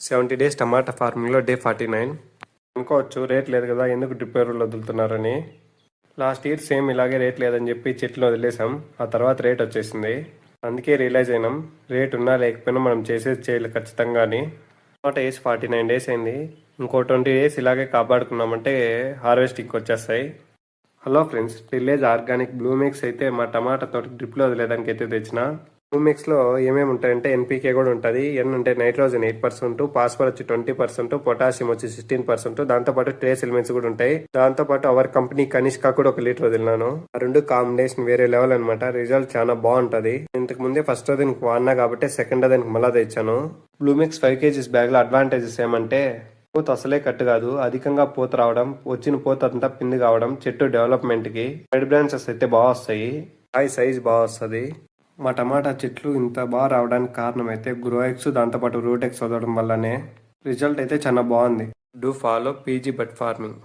70 days టమాటా ఫార్మింగ్లో day 49. అనుకోవచ్చు rate లేదు కదా ఎందుకు డ్రిప్ ఎరువులు వదులుతున్నారని. లాస్ట్ ఇయర్ సేమ్ ఇలాగే రేట్ లేదని చెప్పి చెట్లు వదిలేసాం. ఆ తర్వాత రేట్ వచ్చేసింది. అందుకే రియలైజ్ అయినాం రేట్ ఉన్నా లేకపోయినా మనం చేసేది చేయాలి ఖచ్చితంగాని. టమాటా వేసి 49 డేస్ అయింది. ఇంకో 20 డేస్ ఇలాగే కాపాడుకున్నామంటే హార్వెస్టింగ్కి వచ్చేస్తాయి. Hello friends, village organic blue mix అయితే మా టమాటా తోట డ్రిప్లో వదిలేదానికి అయితే తెచ్చిన. బ్లూ మిక్స్లో ఏమేమి ఉంటాయంటే ఎన్పీకే కూడా ఉంటుంది. ఎన్ అంటే నైట్రోజన్ 8%, ఫాస్ఫర్ వచ్చి 20%, పొటాషియం వచ్చి 16%, దాంతోపాటు ట్రేస్ ఎలిమెంట్స్ కూడా ఉంటాయి. దాంతోపాటు అవర్ కంపెనీ కనిష్కా కూడా 1 లీటర్ వదిలినాను. ఆ రెండు కాంబినేషన్ వేరే లెవెల్ అనమాట. రిజల్ట్ చాలా బాగుంటది. ఇంతకు ముందే ఫస్ట్ దీనికి వాడినా కాబట్టి సెకండ్ దానికి మళ్ళా తెచ్చాను. బ్లూ మిక్స్ 5 kgs బ్యాగ్ లో అడ్వాంటేజెస్ ఏమంటే పూత అసలే కట్టు కాదు, అధికంగా పూత రావడం, వచ్చిన పూత అంతా పిండి కావడం, చెట్టు డెవలప్మెంట్ కి సైడ్ బ్రాంచెస్ అయితే బాగా వస్తాయి, కాయ సైజ్ బాగా వస్తుంది. మా టమాటా చెట్లు ఇంత బాగా రావడానికి కారణం అయితే గ్రోఎక్స్ దాంతోపాటు రూటెక్స్ వదలడం వల్లనే. రిజల్ట్ అయితే చాలా బాగుంది. Do follow PG but farming.